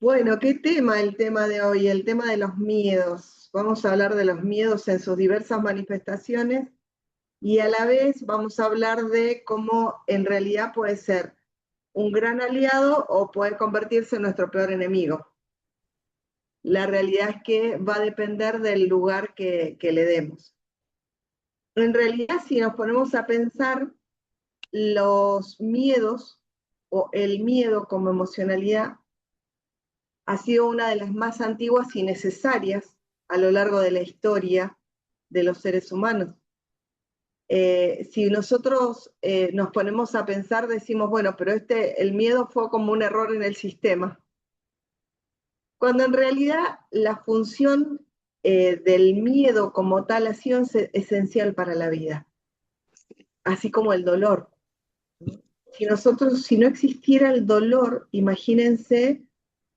Bueno, ¿qué tema el tema de hoy? El tema de los miedos. Vamos a hablar de los miedos en sus diversas manifestaciones y a la vez vamos a hablar de cómo en realidad puede ser un gran aliado o puede convertirse en nuestro peor enemigo. La realidad es que va a depender del lugar que le demos. En realidad, si nos ponemos a pensar, los miedos o el miedo como emocionalidad ha sido una de las más antiguas y necesarias a lo largo de la historia de los seres humanos. Si nosotros nos ponemos a pensar, decimos, bueno, pero el miedo fue como un error en el sistema, cuando en realidad la función del miedo como tal ha sido esencial para la vida, así como el dolor. Si no existiera el dolor, imagínense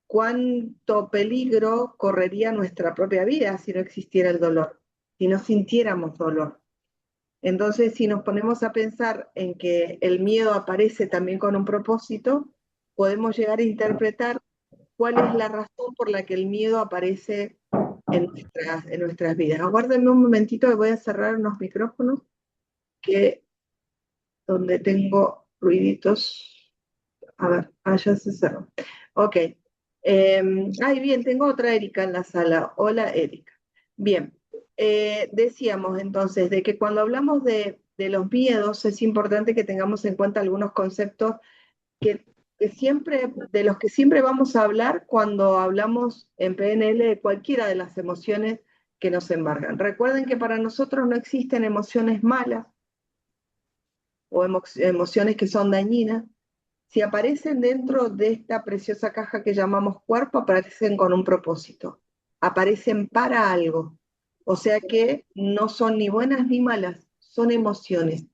cuánto peligro correría nuestra propia vida si no existiera el dolor, si no sintiéramos dolor. Entonces, si nos ponemos a pensar en que el miedo aparece también con un propósito, podemos llegar a interpretar cuál es la razón por la que el miedo aparece en nuestras vidas. Aguárdenme un momentito que voy a cerrar unos micrófonos que donde tengo ruiditos. A ver, ya se cerró. Ok. Bien, tengo otra Erika en la sala. Hola, Erika. Bien, decíamos entonces de que cuando hablamos de los miedos es importante que tengamos en cuenta algunos conceptos que, de los que siempre vamos a hablar cuando hablamos en PNL de cualquiera de las emociones que nos embargan. Recuerden que para nosotros no existen emociones malas o emociones que son dañinas. Si aparecen dentro de esta preciosa caja que llamamos cuerpo, aparecen con un propósito, aparecen para algo. O sea que no son ni buenas ni malas, son emociones.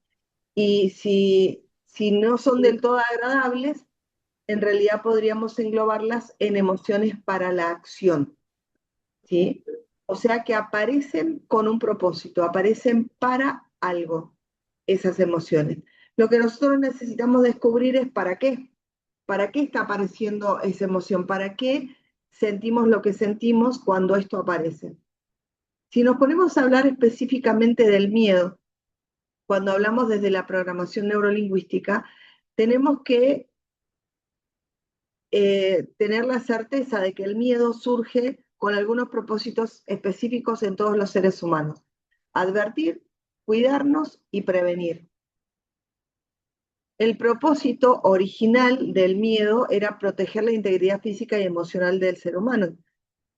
Y si no son del todo agradables, en realidad podríamos englobarlas en emociones para la acción, ¿sí? O sea que aparecen con un propósito, aparecen para algo esas emociones. Lo que nosotros necesitamos descubrir es para qué está apareciendo esa emoción, para qué sentimos lo que sentimos cuando esto aparece. Si nos ponemos a hablar específicamente del miedo, cuando hablamos desde la programación neurolingüística, tenemos que tener la certeza de que el miedo surge con algunos propósitos específicos en todos los seres humanos. Advertir, cuidarnos y prevenir. El propósito original del miedo era proteger la integridad física y emocional del ser humano.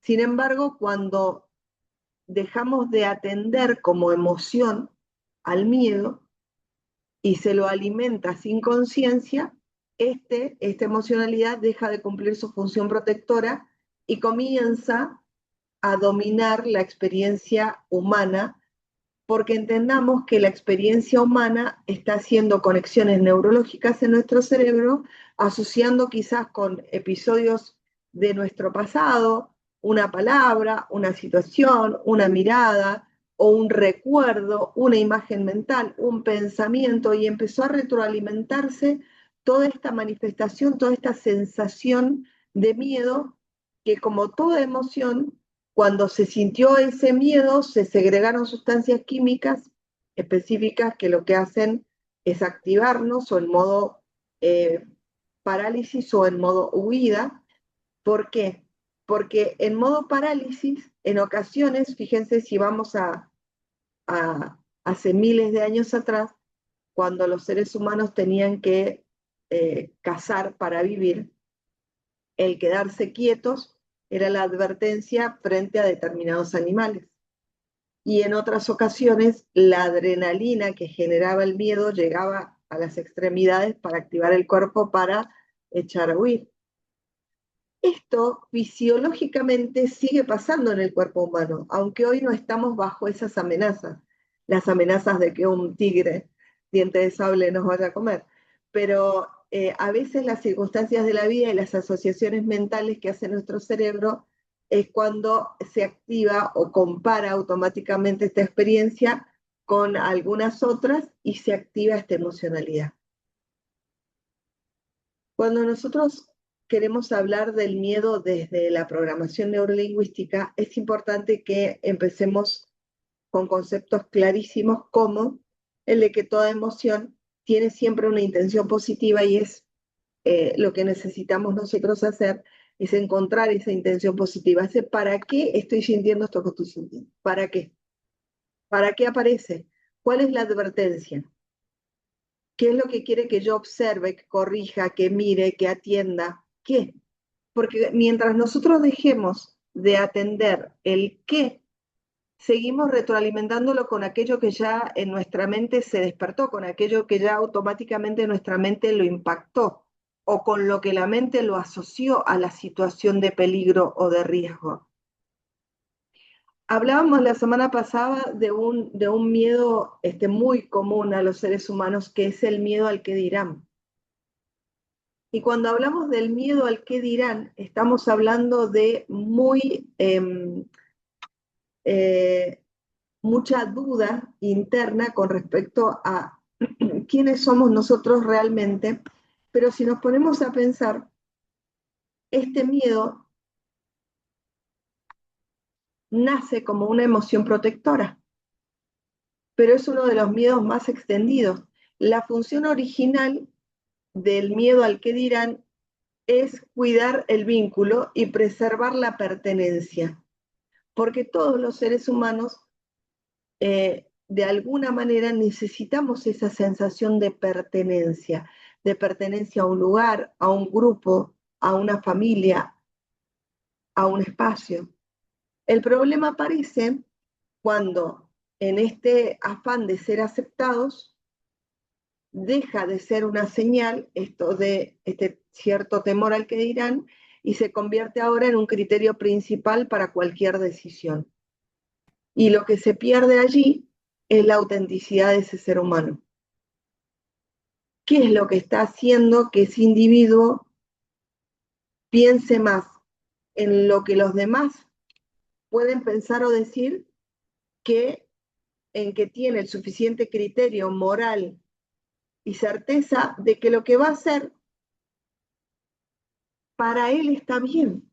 Sin embargo, cuando dejamos de atender como emoción al miedo y se lo alimenta sin conciencia, esta emocionalidad deja de cumplir su función protectora y comienza a dominar la experiencia humana, porque entendamos que la experiencia humana está haciendo conexiones neurológicas en nuestro cerebro, asociando quizás con episodios de nuestro pasado, una palabra, una situación, una mirada o un recuerdo, una imagen mental, un pensamiento, y empezó a retroalimentarse toda esta manifestación, toda esta sensación de miedo que, como toda emoción, cuando se sintió ese miedo, se segregaron sustancias químicas específicas que lo que hacen es activarnos o en modo eh, parálisis o en modo huida. ¿Por qué? Porque en modo parálisis, en ocasiones, fíjense si vamos hace miles de años atrás, cuando los seres humanos tenían que cazar para vivir, el quedarse quietos era la advertencia frente a determinados animales. Y en otras ocasiones la adrenalina que generaba el miedo llegaba a las extremidades para activar el cuerpo para echar a huir. Esto fisiológicamente sigue pasando en el cuerpo humano, aunque hoy no estamos bajo esas amenazas, las amenazas de que un tigre diente de sable nos vaya a comer. Pero a veces las circunstancias de la vida y las asociaciones mentales que hace nuestro cerebro es cuando se activa o compara automáticamente esta experiencia con algunas otras y se activa esta emocionalidad. Cuando nosotros queremos hablar del miedo desde la programación neurolingüística, es importante que empecemos con conceptos clarísimos como el de que toda emoción tiene siempre una intención positiva y es lo que necesitamos nosotros hacer es encontrar esa intención positiva. Ese ¿para qué estoy sintiendo esto que estoy sintiendo? ¿Para qué? ¿Para qué aparece? ¿Cuál es la advertencia? ¿Qué es lo que quiere que yo observe, que corrija, que mire, que atienda? ¿Qué? Porque mientras nosotros dejemos de atender el qué, seguimos retroalimentándolo con aquello que ya en nuestra mente se despertó, con aquello que ya automáticamente nuestra mente lo impactó, o con lo que la mente lo asoció a la situación de peligro o de riesgo. Hablábamos la semana pasada de un miedo muy común a los seres humanos, que es el miedo al que dirán. Y cuando hablamos del miedo al que dirán, estamos hablando de mucha duda interna con respecto a quiénes somos nosotros realmente, pero si nos ponemos a pensar, este miedo nace como una emoción protectora, pero es uno de los miedos más extendidos. La función original del miedo al que dirán es cuidar el vínculo y preservar la pertenencia, porque todos los seres humanos de alguna manera necesitamos esa sensación de pertenencia a un lugar, a un grupo, a una familia, a un espacio. El problema aparece cuando en este afán de ser aceptados deja de ser una señal esto de este cierto temor al que dirán y se convierte ahora en un criterio principal para cualquier decisión. Y lo que se pierde allí es la autenticidad de ese ser humano. ¿Qué es lo que está haciendo que ese individuo piense más en lo que los demás pueden pensar o decir que en que tiene el suficiente criterio moral y certeza de que lo que va a hacer para él está bien?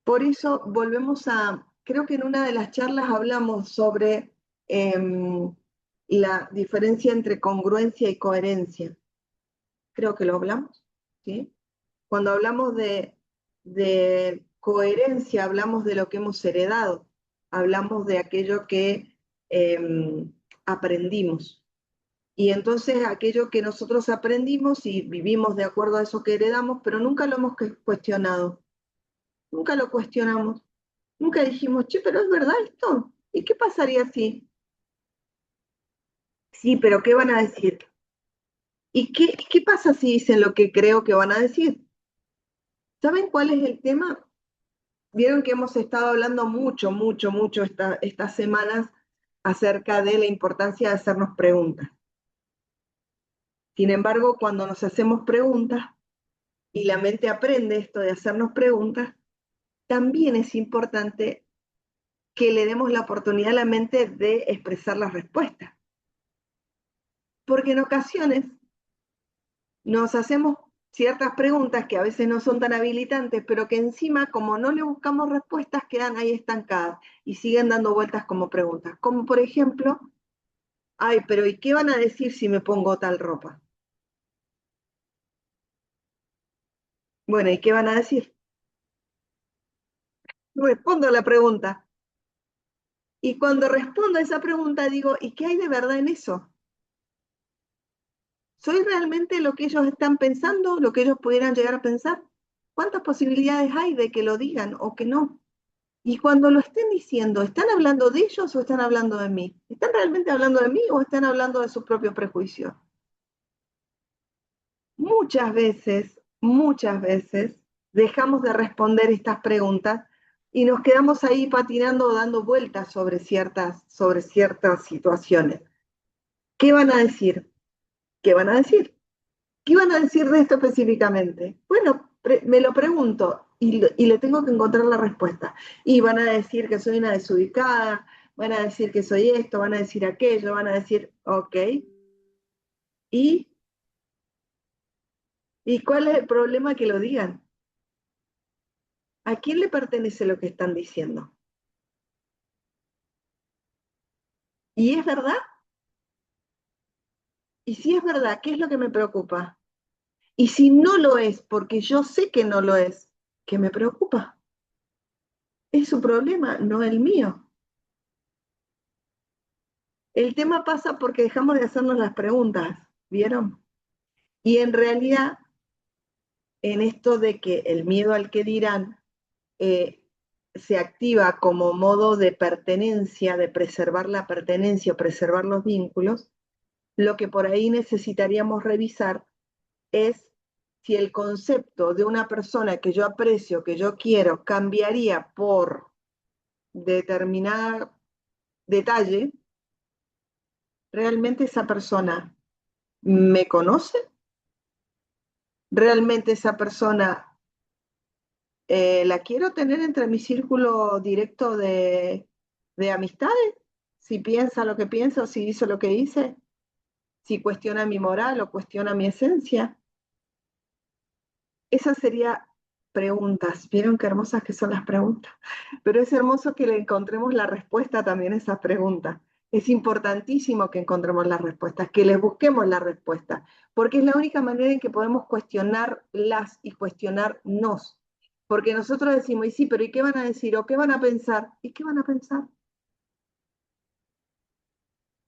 Por eso volvemos creo que en una de las charlas hablamos sobre la diferencia entre congruencia y coherencia. Creo que lo hablamos, ¿sí? Cuando hablamos de coherencia, hablamos de lo que hemos heredado, hablamos de aquello que aprendimos. Y entonces aquello que nosotros aprendimos y vivimos de acuerdo a eso que heredamos, pero nunca lo hemos cuestionado, nunca lo cuestionamos, nunca dijimos, che, pero ¿es verdad esto? ¿Y qué pasaría si? Sí, pero ¿qué van a decir? ¿Y qué pasa si dicen lo que creo que van a decir? ¿Saben cuál es el tema? Vieron que hemos estado hablando mucho estas semanas acerca de la importancia de hacernos preguntas. Sin embargo, cuando nos hacemos preguntas y la mente aprende esto de hacernos preguntas, también es importante que le demos la oportunidad a la mente de expresar las respuestas. Porque en ocasiones nos hacemos ciertas preguntas que a veces no son tan habilitantes, pero que encima, como no le buscamos respuestas, quedan ahí estancadas y siguen dando vueltas como preguntas. Como por ejemplo, ay, pero ¿y qué van a decir si me pongo tal ropa? Bueno, ¿y qué van a decir? Respondo a la pregunta. Y cuando respondo a esa pregunta digo, ¿y qué hay de verdad en eso? ¿Soy realmente lo que ellos están pensando, lo que ellos pudieran llegar a pensar? ¿Cuántas posibilidades hay de que lo digan o que no? Y cuando lo estén diciendo, ¿están hablando de ellos o están hablando de mí? ¿Están realmente hablando de mí o están hablando de sus propios prejuicios? Muchas veces dejamos de responder estas preguntas y nos quedamos ahí patinando o dando vueltas sobre ciertas situaciones. ¿Qué van a decir? ¿Qué van a decir? ¿Qué van a decir de esto específicamente? Bueno, me lo pregunto y le tengo que encontrar la respuesta. Y van a decir que soy una desubicada, van a decir que soy esto, van a decir aquello, van a decir, ok. Y ¿Y cuál es el problema que lo digan? ¿A quién le pertenece lo que están diciendo? ¿Y es verdad? Y si es verdad, ¿qué es lo que me preocupa? Y si no lo es, porque yo sé que no lo es, ¿qué me preocupa? Es su problema, no el mío. El tema pasa porque dejamos de hacernos las preguntas, ¿vieron? Y en realidad, en esto de que el miedo al que dirán eh, se activa como modo de pertenencia, de preservar la pertenencia o preservar los vínculos, lo que por ahí necesitaríamos revisar es si el concepto de una persona que yo aprecio, que yo quiero, cambiaría por determinado detalle. ¿Realmente esa persona me conoce? ¿Realmente esa persona la quiero tener entre mi círculo directo de amistades? Si piensa lo que piensa o si hizo lo que hice, si cuestiona mi moral o cuestiona mi esencia. Esas serían preguntas. ¿Vieron qué hermosas que son las preguntas? Pero es hermoso que le encontremos la respuesta también a esas preguntas. Es importantísimo que encontremos las respuestas, que les busquemos la respuesta, porque es la única manera en que podemos cuestionarlas y cuestionarnos. Porque nosotros decimos, y sí, pero ¿y qué van a decir? ¿O qué van a pensar? ¿Y qué van a pensar?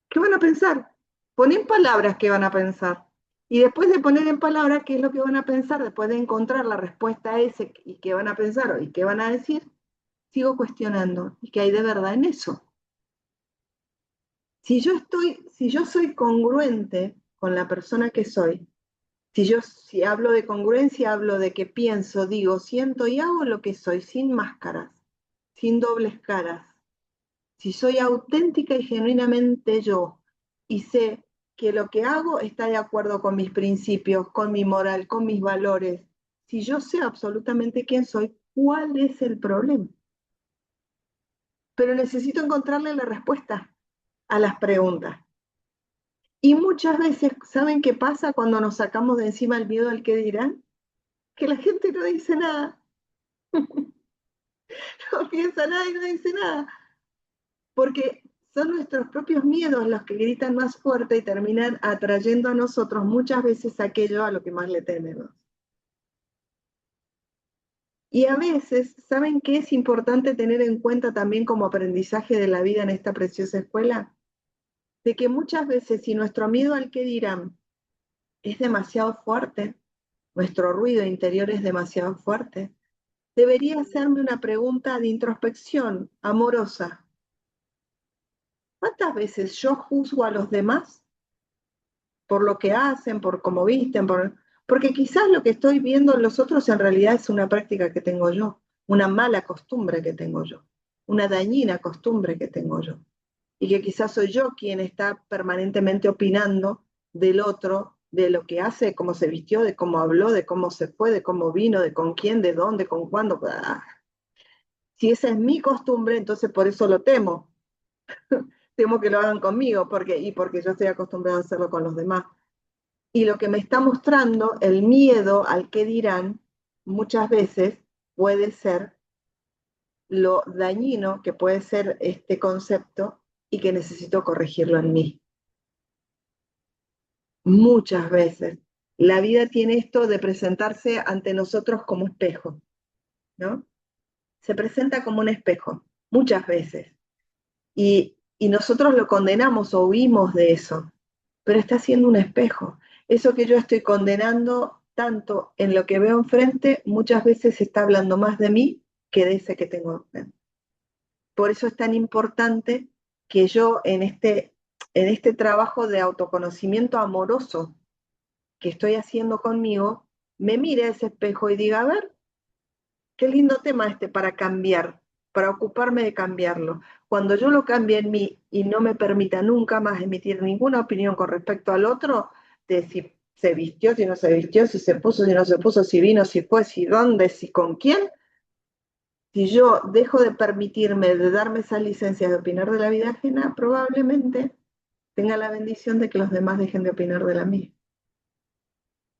¿Qué van a pensar? Pon en palabras qué van a pensar. Y después de poner en palabras qué es lo que van a pensar, después de encontrar la respuesta a ese y qué van a pensar y qué van a decir, sigo cuestionando. ¿Y qué hay de verdad en eso? Si yo soy congruente con la persona que soy, si hablo de congruencia, hablo de que pienso, digo, siento y hago lo que soy, sin máscaras, sin dobles caras. Si soy auténtica y genuinamente yo, y sé que lo que hago está de acuerdo con mis principios, con mi moral, con mis valores, si yo sé absolutamente quién soy, ¿cuál es el problema? Pero necesito encontrarle la respuesta a las preguntas. Y muchas veces, ¿saben qué pasa cuando nos sacamos de encima el miedo al que dirán? Que la gente no dice nada, no piensa nada y no dice nada, porque son nuestros propios miedos los que gritan más fuerte y terminan atrayendo a nosotros muchas veces aquello a lo que más le tememos. Y a veces, ¿saben qué es importante tener en cuenta también como aprendizaje de la vida en esta preciosa escuela? De que muchas veces si nuestro miedo al que dirán es demasiado fuerte, nuestro ruido interior es demasiado fuerte, debería hacerme una pregunta de introspección amorosa. ¿Cuántas veces yo juzgo a los demás por lo que hacen, por cómo visten, porque quizás lo que estoy viendo en los otros en realidad es una práctica que tengo yo, una mala costumbre que tengo yo, una dañina costumbre que tengo yo, y que quizás soy yo quien está permanentemente opinando del otro, de lo que hace, de cómo se vistió, de cómo habló, de cómo se fue, de cómo vino, de con quién, de dónde, con cuándo. Si esa es mi costumbre, entonces por eso lo temo. Temo que lo hagan conmigo, porque yo estoy acostumbrado a hacerlo con los demás. Y lo que me está mostrando, el miedo al que dirán, muchas veces puede ser lo dañino que puede ser este concepto y que necesito corregirlo en mí. Muchas veces. La vida tiene esto de presentarse ante nosotros como espejo, ¿no? Se presenta como un espejo, muchas veces. Y nosotros lo condenamos o huimos de eso, pero está siendo un espejo. Eso que yo estoy condenando tanto en lo que veo enfrente, muchas veces está hablando más de mí que de ese que tengo enfrente. Por eso es tan importante que yo en este trabajo de autoconocimiento amoroso que estoy haciendo conmigo, me mire a ese espejo y diga, a ver, qué lindo tema este para cambiar, para ocuparme de cambiarlo. Cuando yo lo cambie en mí y no me permita nunca más emitir ninguna opinión con respecto al otro, de si se vistió, si no se vistió, si se puso, si no se puso, si vino, si fue, si dónde, si con quién, si yo dejo de permitirme, de darme esas licencias de opinar de la vida ajena, probablemente tenga la bendición de que los demás dejen de opinar de la mía.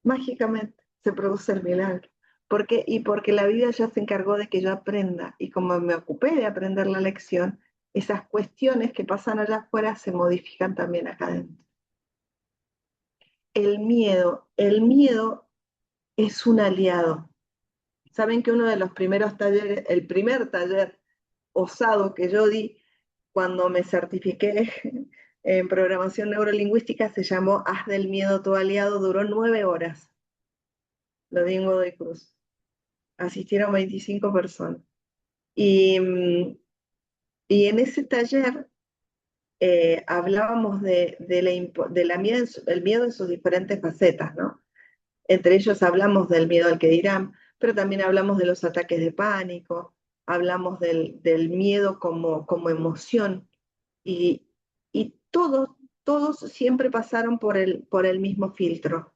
Mágicamente. se produce el milagro. Porque la vida ya se encargó de que yo aprenda, y como me ocupé de aprender la lección, esas cuestiones que pasan allá afuera se modifican también acá adentro. El miedo es un aliado. Saben que uno de los primeros talleres, el primer taller osado que yo di cuando me certifiqué en programación neurolingüística se llamó Haz del miedo tu aliado, duró 9 horas. Lo di en Godoy Cruz. Asistieron 25 personas. Y, y en ese taller hablábamos el miedo en sus diferentes facetas, ¿no? Entre ellos hablamos del miedo al que dirán, pero también hablamos de los ataques de pánico, hablamos del miedo como emoción, y, y todos siempre pasaron por el mismo filtro.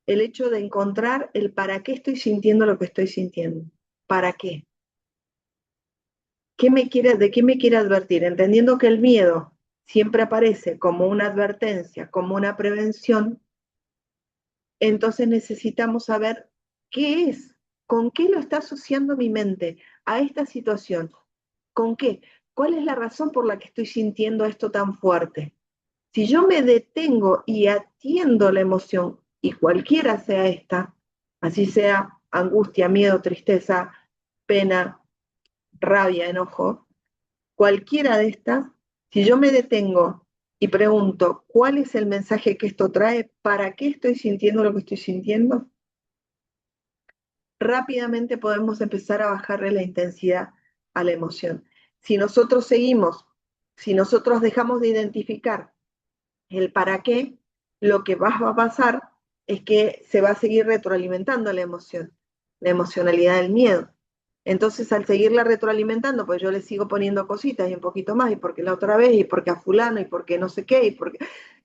El hecho de encontrar el para qué estoy sintiendo lo que estoy sintiendo. ¿Para qué? ¿De qué me quiere advertir? Entendiendo que el miedo siempre aparece como una advertencia, como una prevención, entonces necesitamos saber qué es, con qué lo está asociando mi mente a esta situación, con qué, cuál es la razón por la que estoy sintiendo esto tan fuerte. Si yo me detengo y atiendo la emoción, y cualquiera sea esta, así sea angustia, miedo, tristeza, pena, rabia, enojo, cualquiera de estas, si yo me detengo y pregunto cuál es el mensaje que esto trae, para qué estoy sintiendo lo que estoy sintiendo, rápidamente podemos empezar a bajarle la intensidad a la emoción. Si nosotros seguimos, si nosotros dejamos de identificar el para qué, lo que va a pasar es que se va a seguir retroalimentando la emoción, la emocionalidad del miedo. Entonces, al seguirla retroalimentando, pues yo le sigo poniendo cositas y un poquito más, y porque la otra vez, y porque a fulano, y porque no sé qué,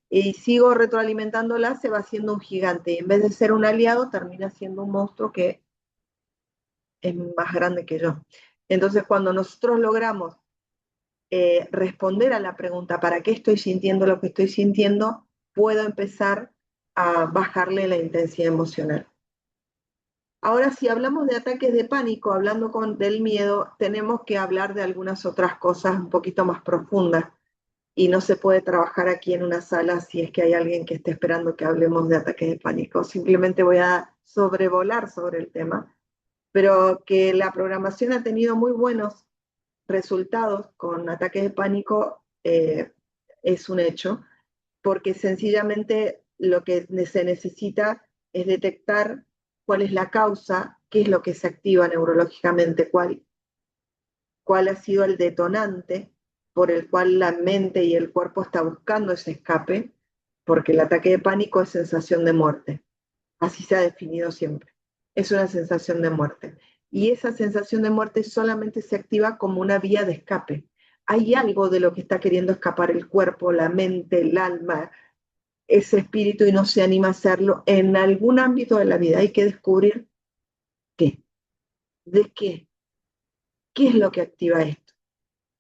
y sigo retroalimentándola, se va haciendo un gigante, y en vez de ser un aliado, termina siendo un monstruo que es más grande que yo. Entonces, cuando nosotros logramos responder a la pregunta, ¿para qué estoy sintiendo lo que estoy sintiendo?, puedo empezar a bajarle la intensidad emocional. Ahora, si hablamos de ataques de pánico, del miedo, tenemos que hablar de algunas otras cosas un poquito más profundas, y no se puede trabajar aquí en una sala si es que hay alguien que esté esperando que hablemos de ataques de pánico. Simplemente voy a sobrevolar sobre el tema, pero que la programación ha tenido muy buenos resultados con ataques de pánico es un hecho, porque sencillamente lo que se necesita es detectar cuál es la causa, qué es lo que se activa neurológicamente, cuál ha sido el detonante por el cual la mente y el cuerpo está buscando ese escape, porque el ataque de pánico es sensación de muerte. Así se ha definido siempre. Es una sensación de muerte. Y esa sensación de muerte solamente se activa como una vía de escape. Hay algo de lo que está queriendo escapar el cuerpo, la mente, el alma, ese espíritu, y no se anima a hacerlo en algún ámbito de la vida. Hay que descubrir qué, de qué es lo que activa esto.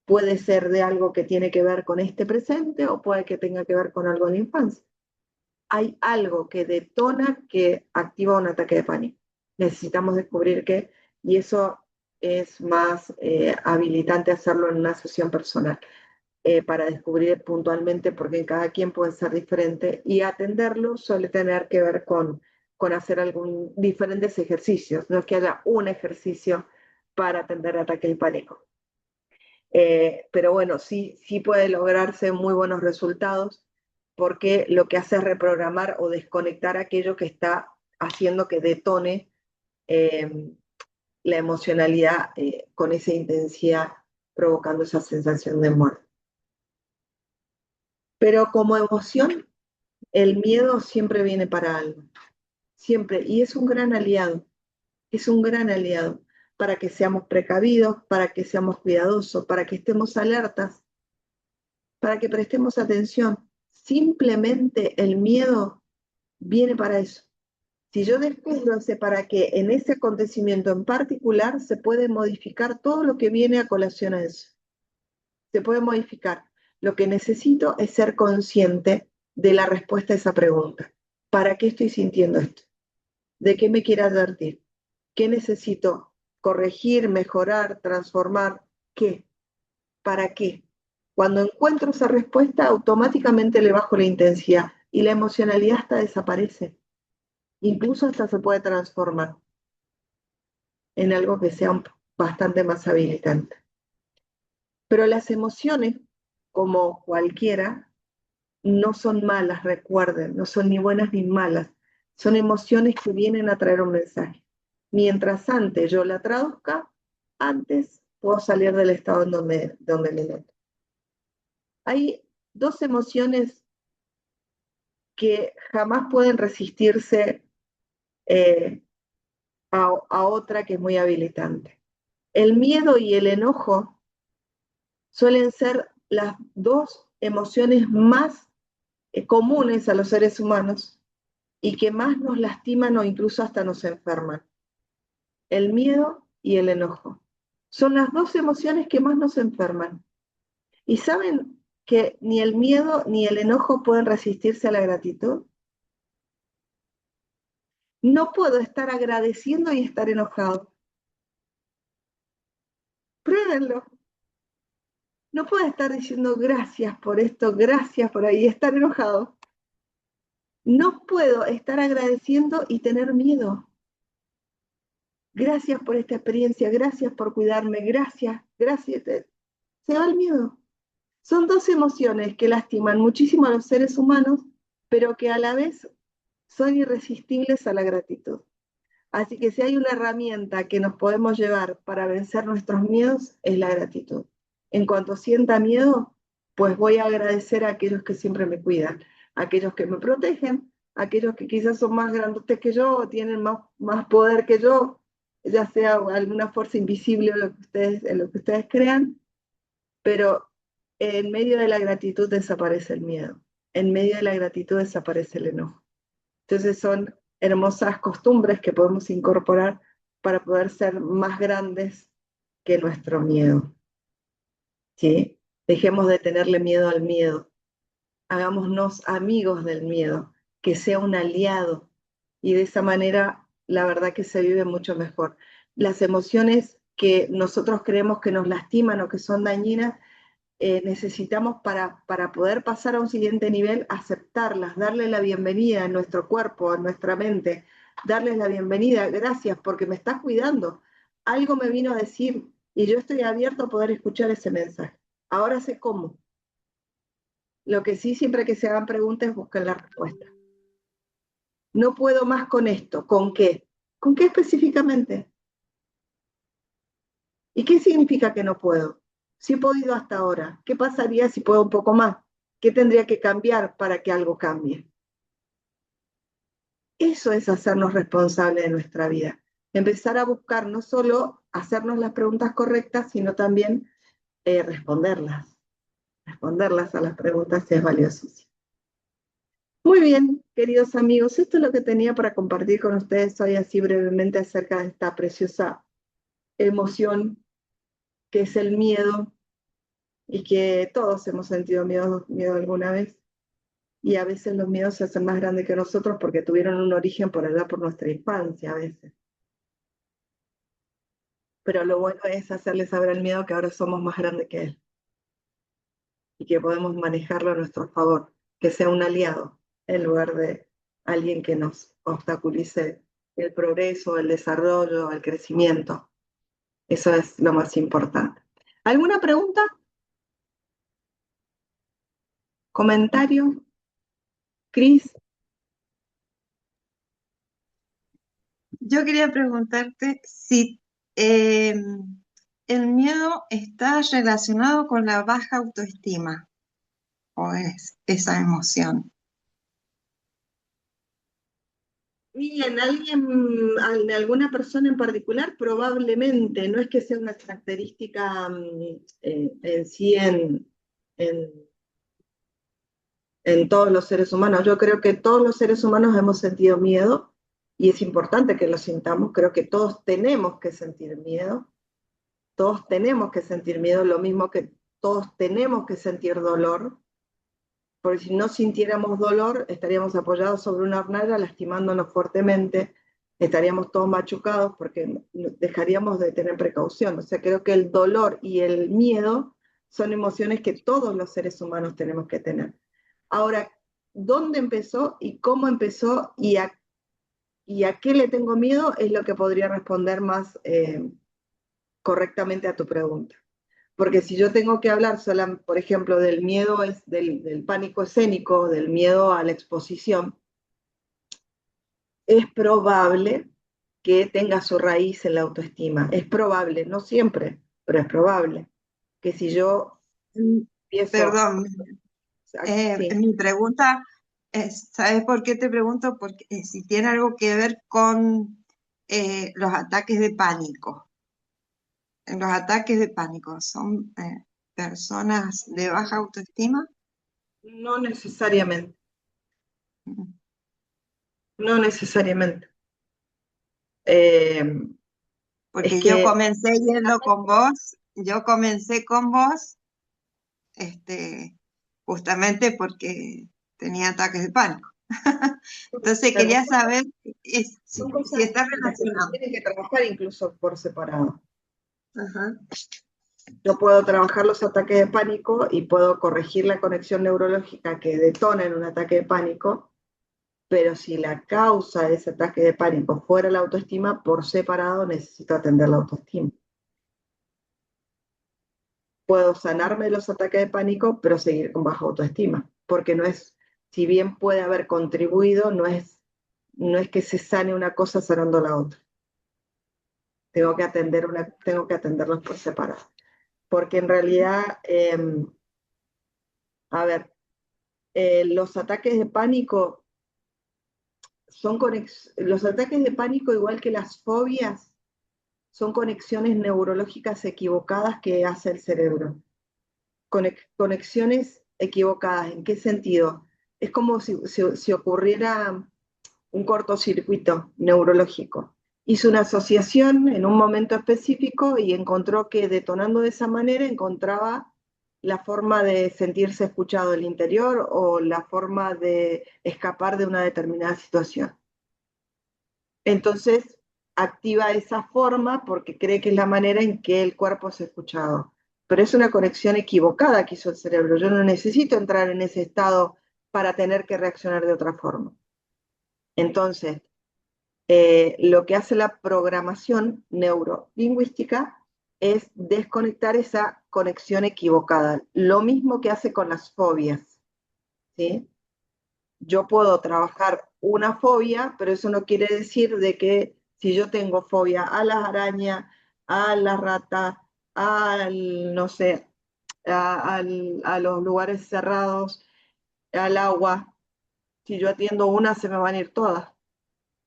Puede ser de algo que tiene que ver con este presente, o puede que tenga que ver con algo de la infancia. Hay algo que detona, que activa un ataque de pánico. Necesitamos descubrir qué, y eso es más habilitante hacerlo en una sesión personal, para descubrir puntualmente, porque en cada quien puede ser diferente, y atenderlo suele tener que ver con hacer diferentes ejercicios. No es que haya un ejercicio para atender ataques de pánico. Pero bueno, sí puede lograrse muy buenos resultados, porque lo que hace es reprogramar o desconectar aquello que está haciendo que detone eh, la emocionalidad con esa intensidad, provocando esa sensación de muerte. Pero como emoción, el miedo siempre viene para algo, siempre, y es un gran aliado para que seamos precavidos, para que seamos cuidadosos, para que estemos alertas, para que prestemos atención. Simplemente el miedo viene para eso. Si yo descubro ese para qué en ese acontecimiento en particular, se puede modificar todo lo que viene a colación a eso. Se puede modificar. Lo que necesito es ser consciente de la respuesta a esa pregunta. ¿Para qué estoy sintiendo esto? ¿De qué me quiere advertir? ¿Qué necesito? ¿Corregir, mejorar, transformar? ¿Qué? ¿Para qué? Cuando encuentro esa respuesta, automáticamente le bajo la intensidad y la emocionalidad hasta desaparece. Incluso hasta se puede transformar en algo que sea bastante más habilitante. Pero las emociones, como cualquiera, no son malas, recuerden, no son ni buenas ni malas. Son emociones que vienen a traer un mensaje. Mientras antes yo la traduzca, antes puedo salir del estado en donde me noto. Hay dos emociones que jamás pueden resistirse a otra que es muy habilitante. El miedo y el enojo suelen ser las dos emociones más comunes a los seres humanos y que más nos lastiman o incluso hasta nos enferman. El miedo y el enojo. Son las dos emociones que más nos enferman. ¿Y saben que ni el miedo ni el enojo pueden resistirse a la gratitud? No puedo estar agradeciendo y estar enojado. Pruébenlo. No puedo estar diciendo gracias por esto, gracias por ahí, y estar enojado. No puedo estar agradeciendo y tener miedo. Gracias por esta experiencia, gracias por cuidarme, gracias, gracias. Se va el miedo. Son dos emociones que lastiman muchísimo a los seres humanos, pero que a la vez son irresistibles a la gratitud. Así que si hay una herramienta que nos podemos llevar para vencer nuestros miedos, es la gratitud. En cuanto sienta miedo, pues voy a agradecer a aquellos que siempre me cuidan, a aquellos que me protegen, a aquellos que quizás son más grandes que yo o tienen más poder que yo, ya sea alguna fuerza invisible en lo que ustedes crean, pero en medio de la gratitud desaparece el miedo, en medio de la gratitud desaparece el enojo. Entonces son hermosas costumbres que podemos incorporar para poder ser más grandes que nuestro miedo. ¿Sí? Dejemos de tenerle miedo al miedo. Hagámonos amigos del miedo, que sea un aliado. Y de esa manera, la verdad que se vive mucho mejor. Las emociones que nosotros creemos que nos lastiman o que son dañinas, necesitamos para poder pasar a un siguiente nivel, aceptarlas, darle la bienvenida a nuestro cuerpo, a nuestra mente, darles la bienvenida, gracias porque me estás cuidando. Algo me vino a decir y yo estoy abierto a poder escuchar ese mensaje. Ahora sé cómo. Lo que sí, siempre que se hagan preguntas, busquen la respuesta. No puedo más con esto. ¿Con qué? ¿Con qué específicamente? ¿Y qué significa que no puedo? Si he podido hasta ahora, ¿qué pasaría si puedo un poco más? ¿Qué tendría que cambiar para que algo cambie? Eso es hacernos responsables de nuestra vida. Empezar a buscar no solo hacernos las preguntas correctas, sino también responderlas. Responderlas a las preguntas es valiosísimo. Muy bien, queridos amigos, esto es lo que tenía para compartir con ustedes hoy así brevemente acerca de esta preciosa emoción que es el miedo y que todos hemos sentido miedo alguna vez. Y a veces los miedos se hacen más grandes que nosotros porque tuvieron un origen por allá por nuestra infancia a veces. Pero lo bueno es hacerle saber al miedo que ahora somos más grandes que él y que podemos manejarlo a nuestro favor, que sea un aliado en lugar de alguien que nos obstaculice el progreso, el desarrollo, el crecimiento. Eso es lo más importante. ¿Alguna pregunta? ¿Comentario? Cris, Yo quería preguntarte si eh, el miedo está relacionado con la baja autoestima o es esa emoción. y en alguna persona en particular, probablemente, no es que sea una característica en sí en, en todos los seres humanos. Yo creo que todos los seres humanos hemos sentido miedo y es importante que lo sintamos. Creo que todos tenemos que sentir miedo. Todos tenemos que sentir miedo, lo mismo que todos tenemos que sentir dolor, porque si no sintiéramos dolor estaríamos apoyados sobre una hornalla lastimándonos fuertemente. estaríamos todos machucados porque dejaríamos de tener precaución. O sea, creo que el dolor y el miedo son emociones que todos los seres humanos tenemos que tener. Ahora, ¿dónde empezó y cómo empezó y a qué le tengo miedo? Es lo que podría responder más correctamente a tu pregunta. Porque si yo tengo que hablar, por ejemplo, del miedo, del pánico escénico, del miedo a la exposición, es probable que tenga su raíz en la autoestima. Es probable, no siempre, pero es probable que si yo Mm, empiezo, Perdón, sí, mi pregunta es, ¿sabes por qué te pregunto? Porque si tiene algo que ver con los ataques de pánico. Los ataques de pánico son personas de baja autoestima. no necesariamente, Mm. no necesariamente. Eh, es Porque yo que comencé yendo con vos, yo comencé con vos, este, justamente porque tenía ataques de pánico. Entonces pero quería saber son si cosas está distintas que se relacionado. tienen que trabajar incluso por separado. Ajá. Yo puedo trabajar los ataques de pánico y puedo corregir la conexión neurológica que detona en un ataque de pánico, pero si la causa de ese ataque de pánico fuera la autoestima, por separado necesito atender la autoestima. Puedo sanarme de los ataques de pánico, pero seguir con baja autoestima, porque no es, si bien puede haber contribuido, no es que se sane una cosa sanando la otra. Tengo que atenderlos por separado. Porque en realidad, a ver, los ataques de pánico los ataques de pánico, igual que las fobias, son conexiones neurológicas equivocadas que hace el cerebro. Conexiones equivocadas, ¿en qué sentido? Es como si ocurriera un cortocircuito neurológico. Hizo una asociación en un momento específico y encontró que detonando de esa manera encontraba la forma de sentirse escuchado del interior o la forma de escapar de una determinada situación. Entonces activa esa forma porque cree que es la manera en que el cuerpo es escuchado. Pero es una conexión equivocada que hizo el cerebro. Yo no necesito entrar en ese estado para tener que reaccionar de otra forma. Entonces, lo que hace la programación neurolingüística es desconectar esa conexión equivocada. Lo mismo que hace con las fobias, ¿sí? Yo puedo trabajar una fobia, pero eso no quiere decir de que si yo tengo fobia a las arañas, a las ratas, no sé, a los lugares cerrados, al agua, si yo atiendo una, se me van a ir todas.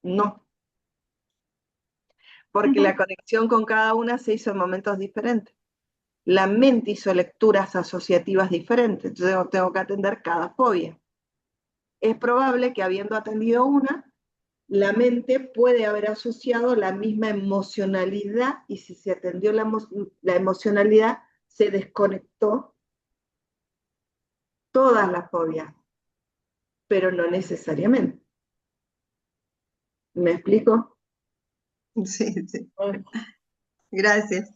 No, porque la conexión con cada una se hizo en momentos diferentes. La mente hizo lecturas asociativas diferentes, entonces tengo que atender cada fobia. Es probable que habiendo atendido una, la mente puede haber asociado la misma emocionalidad y si se atendió la emocionalidad, se desconectó todas las fobias, pero no necesariamente. ¿Me explico? Sí, sí. Ay, Gracias.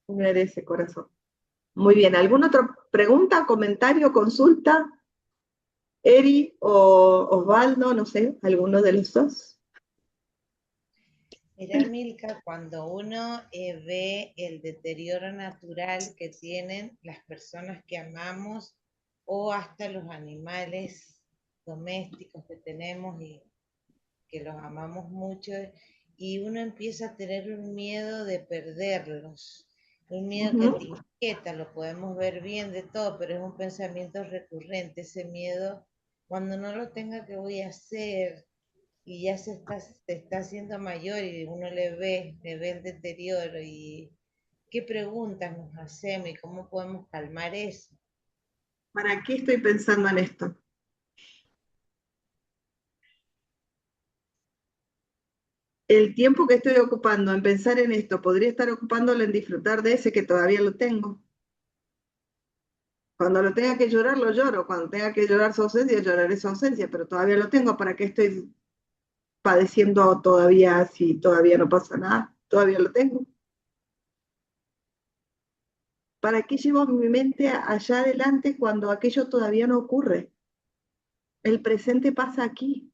merece corazón. Muy bien, ¿alguna otra pregunta, comentario, consulta? Eri o Osvaldo, no sé, alguno de los dos. Mira, Milka, cuando uno ve el deterioro natural que tienen las personas que amamos o hasta los animales domésticos que tenemos y que los amamos mucho, y uno empieza a tener un miedo de perderlos, un miedo que te Ujú. inquieta, lo podemos ver bien de todo, pero es un pensamiento recurrente, ese miedo, cuando no lo tenga, ¿qué voy a hacer? Y ya se está haciendo mayor y uno le ve el deterioro y qué preguntas nos hacemos y cómo podemos calmar eso. ¿Para qué estoy pensando en esto? El tiempo que estoy ocupando en pensar en esto, podría estar ocupándolo en disfrutar de ese que todavía lo tengo. Cuando lo tenga que llorar, lo lloro. Cuando tenga que llorar su ausencia, lloraré su ausencia, pero todavía lo tengo. padeciendo todavía si todavía no pasa nada? Todavía lo tengo. ¿Para qué llevo mi mente allá adelante cuando aquello todavía no ocurre? El presente pasa aquí.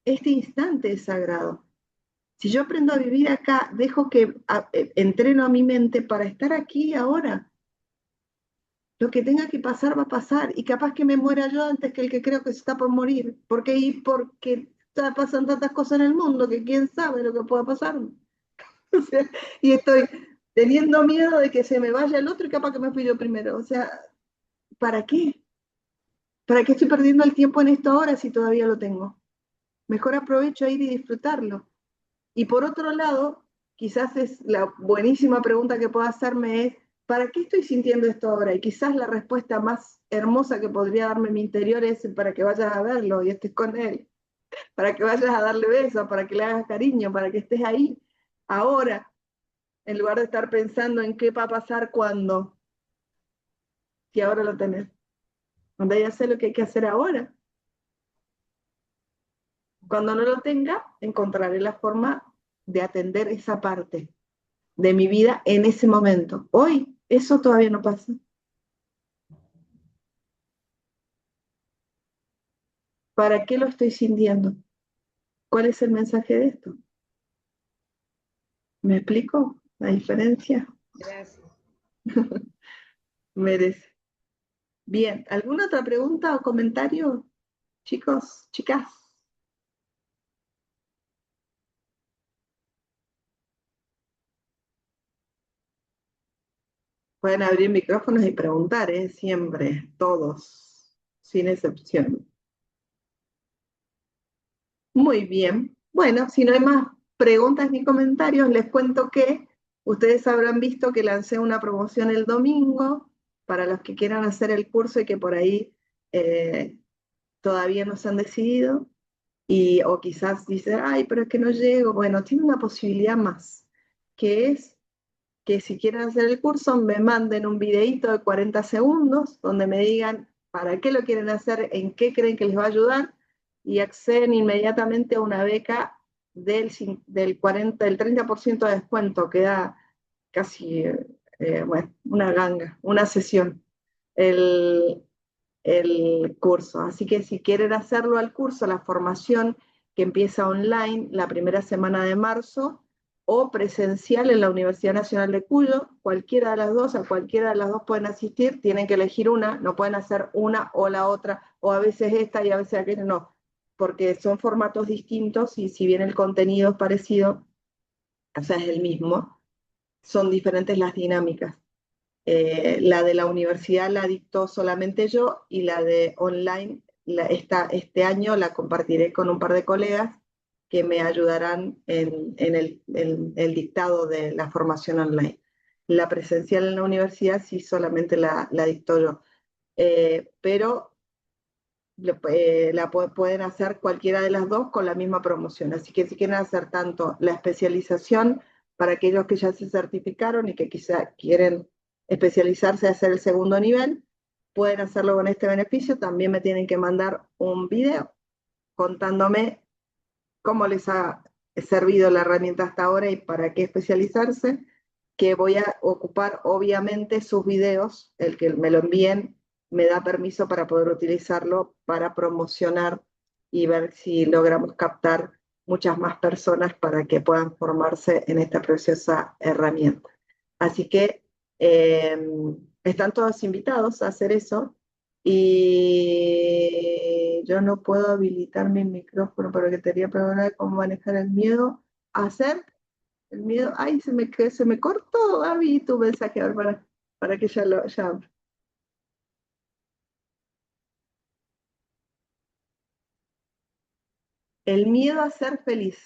Este instante es sagrado. Si yo aprendo a vivir acá, dejo que entreno a mi mente para estar aquí y ahora. Lo que tenga que pasar va a pasar y capaz que me muera yo antes que el que creo que se está por morir. Porque pasan tantas cosas en el mundo que quién sabe lo que pueda pasar. O sea, y estoy teniendo miedo de que se me vaya el otro y capaz que me fui yo primero. O sea, ¿para qué? ¿Para qué estoy perdiendo el tiempo en esto ahora si todavía lo tengo? Mejor aprovecho a ir y disfrutarlo. Y por otro lado, quizás es la buenísima pregunta que puedo hacerme es, ¿para qué estoy sintiendo esto ahora? Y quizás la respuesta más hermosa que podría darme mi interior es para que vayas a verlo y estés con él, para que vayas a darle besos, para que le hagas cariño, para que estés ahí, ahora, en lugar de estar pensando en qué va a pasar cuando, si ahora lo tenés. Donde ya sé lo que hay que hacer ahora. Cuando no lo tenga, encontraré la forma de atender esa parte de mi vida en ese momento. Hoy eso todavía no pasa. ¿Para qué lo estoy sintiendo? ¿Cuál es el mensaje de esto? ¿Me explico la diferencia? Gracias. Merece. Bien, ¿alguna otra pregunta o comentario, chicos, chicas? Pueden abrir micrófonos y preguntar, siempre, todos, sin excepción. Muy bien. Bueno, si no hay más preguntas ni comentarios, les cuento que ustedes habrán visto que lancé una promoción el domingo para los que quieran hacer el curso y que por ahí todavía no se han decidido. O quizás dicen, ay, pero es que no llego. Bueno, tiene una posibilidad más, que es que si quieren hacer el curso, me manden un videíto de 40 segundos donde me digan para qué lo quieren hacer, en qué creen que les va a ayudar y acceden inmediatamente a una beca del 30% de descuento, que da casi, bueno, una ganga, una sesión, el, el curso. Así que si quieren hacerlo al curso, la formación que empieza online la primera semana de marzo, o presencial en la Universidad Nacional de Cuyo, cualquiera de las dos, a cualquiera de las dos pueden asistir, tienen que elegir una, no pueden hacer una o la otra, o a veces esta y a veces aquella, no, porque son formatos distintos y si bien el contenido es parecido, o sea, es el mismo, son diferentes las dinámicas. La de la universidad la dictó solamente yo y la de online este año la compartiré con un par de colegas que me ayudarán en el dictado de la formación online. La presencial en la universidad sí solamente la dictó yo, pero pueden hacer cualquiera de las dos con la misma promoción. Así que si quieren hacer tanto la especialización para aquellos que ya se certificaron y que quizá quieren especializarse a hacer el segundo nivel, pueden hacerlo con este beneficio. También me tienen que mandar un video contándome cómo les ha servido la herramienta hasta ahora y para qué especializarse, que voy a ocupar obviamente sus videos, el que me lo envíen me da permiso para poder utilizarlo para promocionar y ver si logramos captar muchas más personas para que puedan formarse en esta preciosa herramienta. Así que están todos invitados a hacer eso y yo no puedo habilitar mi micrófono, pero que te quería preguntar cómo manejar el miedo a hacer el miedo. Ay, se me cortó, Gaby, tu mensaje, a ver, para que ya abra. El miedo a ser feliz.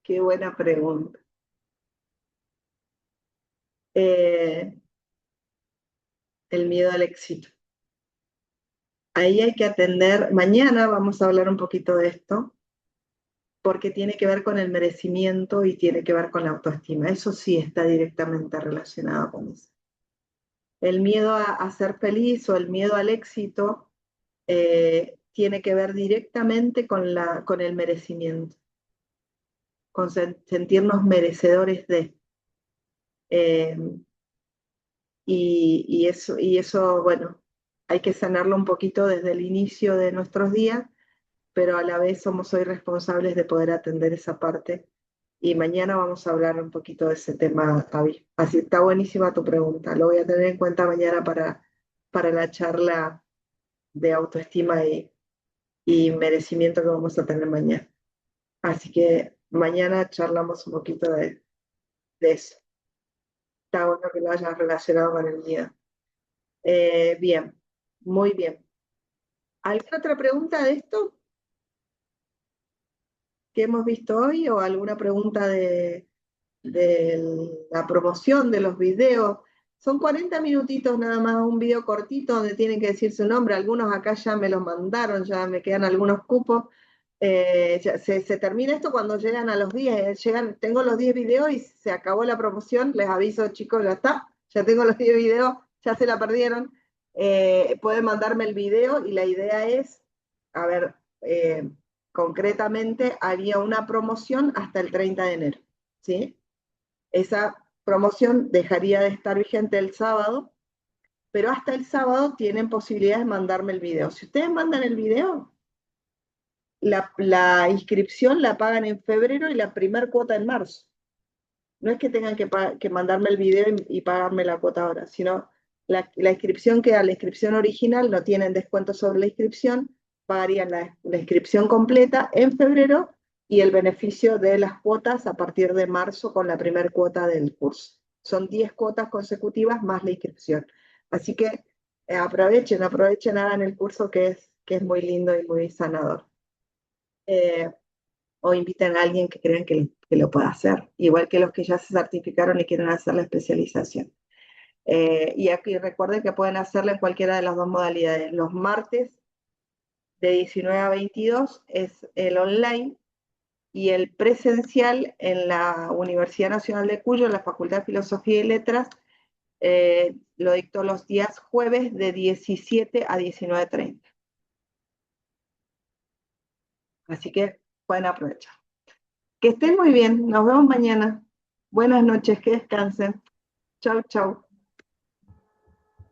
Qué buena pregunta. Eh, el miedo al éxito. Ahí hay que atender, mañana vamos a hablar un poquito de esto, porque tiene que ver con el merecimiento y tiene que ver con la autoestima. Eso sí está directamente relacionado con eso. El miedo a ser feliz o el miedo al éxito tiene que ver directamente con el merecimiento, con sentirnos merecedores de. Eh, y eso, bueno, hay que sanarlo un poquito desde el inicio de nuestros días, pero a la vez somos hoy responsables de poder atender esa parte. Y mañana vamos a hablar un poquito de ese tema, Javi. Así está buenísima tu pregunta. Lo voy a tener en cuenta mañana para la charla de autoestima y merecimiento que vamos a tener mañana. Así que mañana charlamos un poquito de eso. Está bueno que lo hayas relacionado con el miedo. Bien, muy bien. ¿Alguna otra pregunta de esto que hemos visto hoy o alguna pregunta de la promoción de los videos? Son 40 minutitos nada más, un video cortito donde tienen que decir su nombre. Algunos acá ya me los mandaron, ya me quedan algunos cupos. Se termina esto cuando llegan a los 10. Tengo los 10 videos y se acabó la promoción. Les aviso, chicos, ya está. Ya tengo los 10 videos, ya se la perdieron. Pueden mandarme el video y la idea es, a ver, concretamente había una promoción hasta el 30 de enero, ¿sí? Esa promoción dejaría de estar vigente el sábado, pero hasta el sábado tienen posibilidad de mandarme el video. Si ustedes mandan el video, la inscripción la pagan en febrero y la primer cuota en marzo. No es que tengan que mandarme el video y pagarme la cuota ahora, sino la inscripción queda, la inscripción original, no tienen descuento sobre la inscripción, pagarían la inscripción completa en febrero y el beneficio de las cuotas a partir de marzo con la primera cuota del curso. Son 10 cuotas consecutivas más la inscripción. Así que aprovechen, hagan el curso que es muy lindo y muy sanador. O inviten a alguien que crean que lo pueda hacer, igual que los que ya se certificaron y quieren hacer la especialización. Y aquí recuerden que pueden hacerlo en cualquiera de las dos modalidades. Los martes de 19 a 22 es el online y el presencial en la Universidad Nacional de Cuyo, en la Facultad de Filosofía y Letras, lo dicto los días jueves de 17 a 19:30. Así que pueden aprovechar. Que estén muy bien, nos vemos mañana. Buenas noches, que descansen. Chau, chau.